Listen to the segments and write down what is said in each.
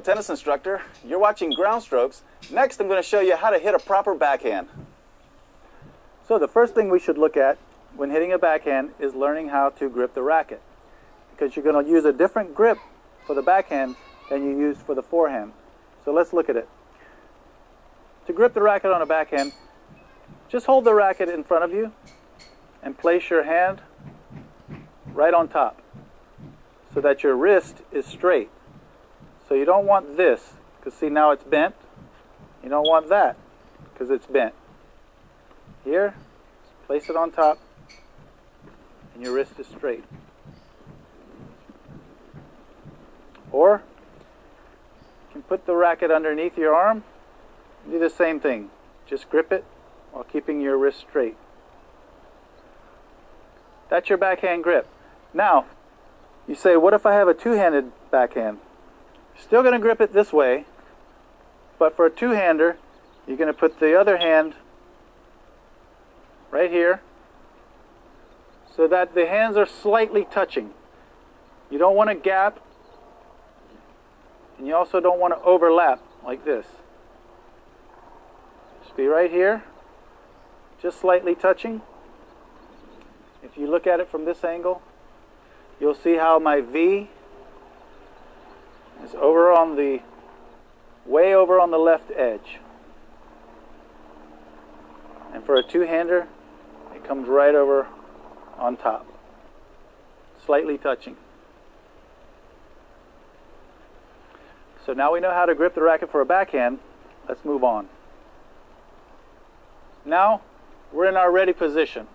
tennis instructor. You're watching Ground Strokes. Next, I'm going to show you how to hit a proper backhand. So the first thing we should look at when hitting a backhand is learning how to grip the racket, because you're going to use a different grip for the backhand than you use for the forehand. So let's look at it. To grip the racket on a backhand, just hold the racket in front of you and place your hand right on top so that your wrist is straight. So you don't want this, because see, now it's bent. You don't want that, because it's bent. Here, place it on top and your wrist is straight. Or you can put the racket underneath your arm, do the same thing. Just grip it while keeping your wrist straight. That's your backhand grip. Now, you say, what if I have a two-handed backhand? You're still going to grip it this way, but for a two-hander, you're going to put the other hand right here so that the hands are slightly touching. You don't want to gap, and you also don't want to overlap like this. Just be right here, just slightly touching. If you look at it from this angle, you'll see how my V is over on the, way over on the left edge. And for a two-hander, it comes right over on top, slightly touching. So now we know how to grip the racket for a backhand. Let's move on. Now we're in our ready position.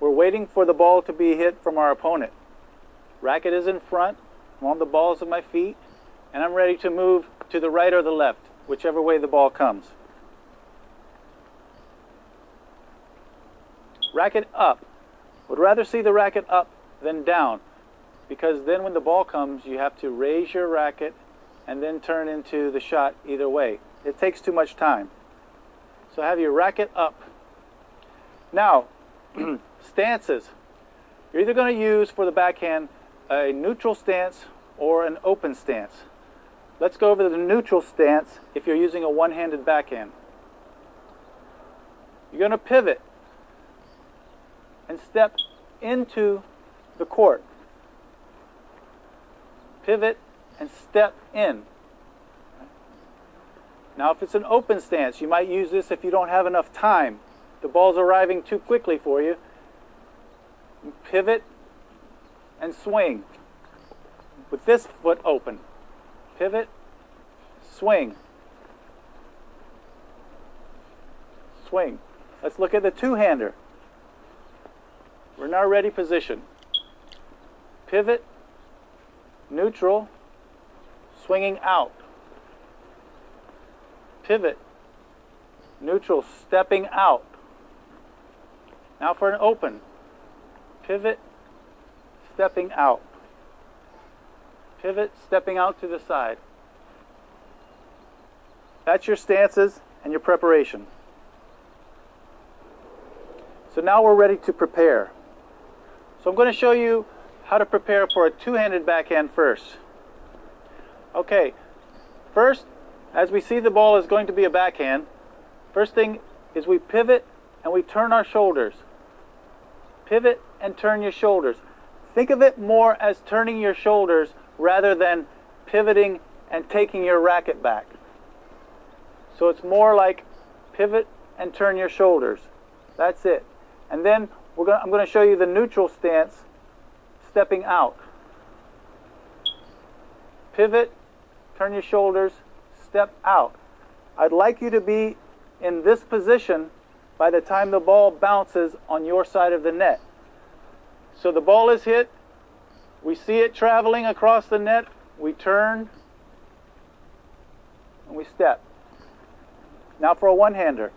We're waiting for the ball to be hit from our opponent. Racket is in front, I'm on the balls of my feet, and I'm ready to move to the right or the left, whichever way the ball comes. Racket up. Would rather see the racket up than down, because then when the ball comes, you have to raise your racket and then turn into the shot either way. It takes too much time. So have your racket up. Now, stances. You're either going to use for the backhand a neutral stance or an open stance. Let's go over the neutral stance if you're using a one-handed backhand. You're going to pivot and step into the court. Pivot and step in. Now if it's an open stance, you might use this if you don't have enough time. The ball's arriving too quickly for you. Pivot and swing with this foot open. Pivot, swing, swing. Let's look at the two-hander. We're in our ready position. Pivot, neutral, swinging out. Pivot, neutral, stepping out. Now for an open. Pivot, stepping out. Pivot, stepping out to the side. That's your stances and your preparation. So now we're ready to prepare. So I'm going to show you how to prepare for a two-handed backhand first. Okay, first, as we see the ball is going to be a backhand, first thing is we pivot and we turn our shoulders. Pivot and turn your shoulders. Think of it more as turning your shoulders rather than pivoting and taking your racket back. So it's more like pivot and turn your shoulders. That's it. And then I'm going to show you the neutral stance, stepping out. Pivot, turn your shoulders, step out. I'd like you to be in this position by the time the ball bounces on your side of the net. So the ball is hit, we see it traveling across the net, we turn, and we step. Now for a one-hander,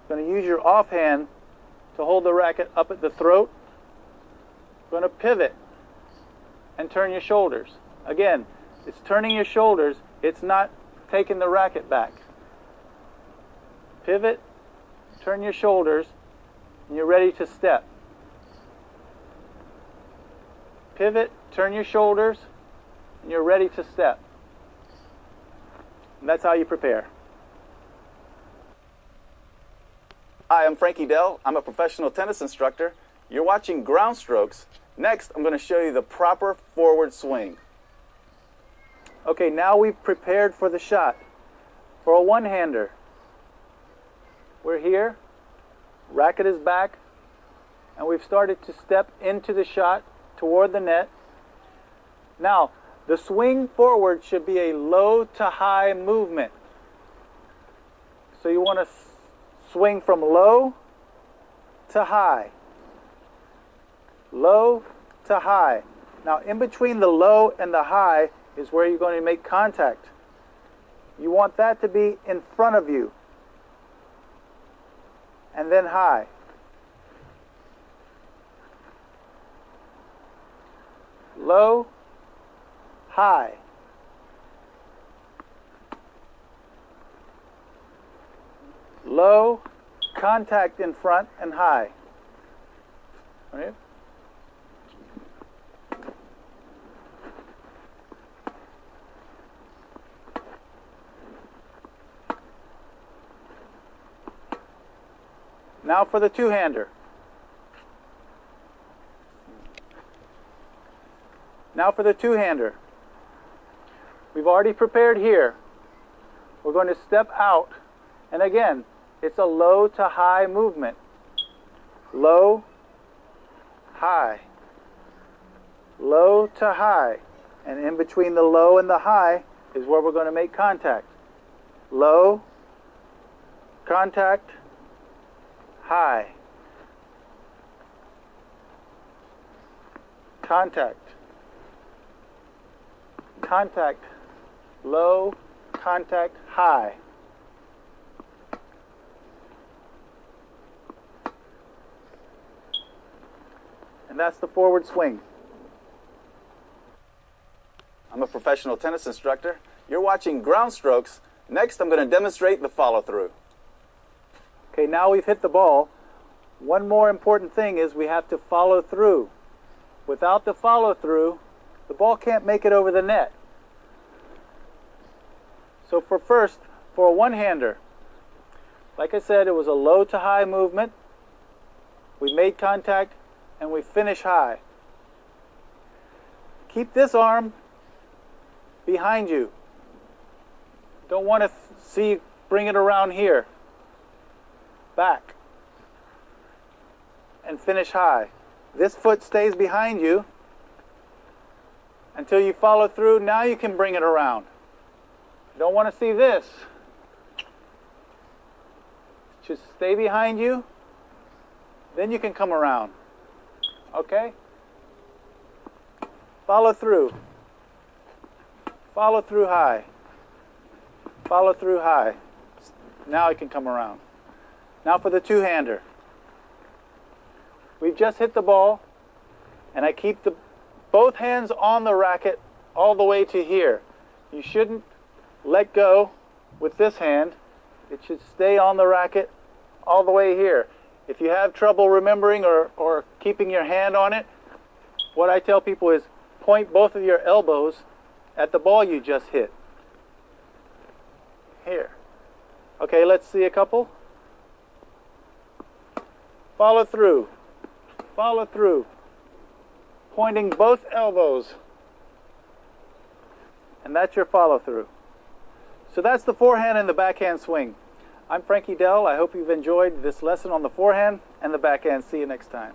you're going to use your offhand to hold the racket up at the throat. You're going to pivot and turn your shoulders. Again, it's turning your shoulders, it's not taking the racket back. Pivot, turn your shoulders, and you're ready to step. Pivot, turn your shoulders, and you're ready to step. And that's how you prepare. Hi, I'm Frankie Dell. I'm a professional tennis instructor. You're watching Ground Strokes. Next, I'm going to show you the proper forward swing. Okay, now we've prepared for the shot. For a one-hander, we're here, racket is back, and we've started to step into the shot toward the net. Now, the swing forward should be a low to high movement. So you want to swing from low to high. Low to high. Now, in between the low and the high is where you're going to make contact. You want that to be in front of you. And then high. Low, high. Low, contact in front, and high. All right? Now for the two-hander. Now for the two-hander. We've already prepared here. We're going to step out, and again, it's a low to high movement. Low, high. Low to high. And in between the low and the high is where we're going to make contact. Low, contact, high. Contact. Contact. Low, contact, high. And that's the forward swing. I'm a professional tennis instructor. You're watching Ground Strokes. Next, I'm going to demonstrate the follow-through. Okay, now we've hit the ball. One more important thing is we have to follow through. Without the follow-through, the ball can't make it over the net. So for a one-hander, like I said, it was a low to high movement. We made contact and we finish high. Keep this arm behind you. Don't want to see, bring it around here. Back. And finish high. This foot stays behind you until you follow through. Now you can bring it around. Don't want to see this. Just stay behind you. Then you can come around. Okay? Follow through. Follow through high. Follow through high. Now it can come around. Now for the two-hander. We've just hit the ball, and I keep both hands on the racket all the way to here. You shouldn't let go with this hand. It should stay on the racket all the way here. If you have trouble remembering or keeping your hand on it, what I tell people is point both of your elbows at the ball you just hit. Here. Okay, let's see a couple. Follow through. Follow through. Pointing both elbows. And that's your follow through. So that's the forehand and the backhand swing. I'm Frankie Dell. I hope you've enjoyed this lesson on the forehand and the backhand. See you next time.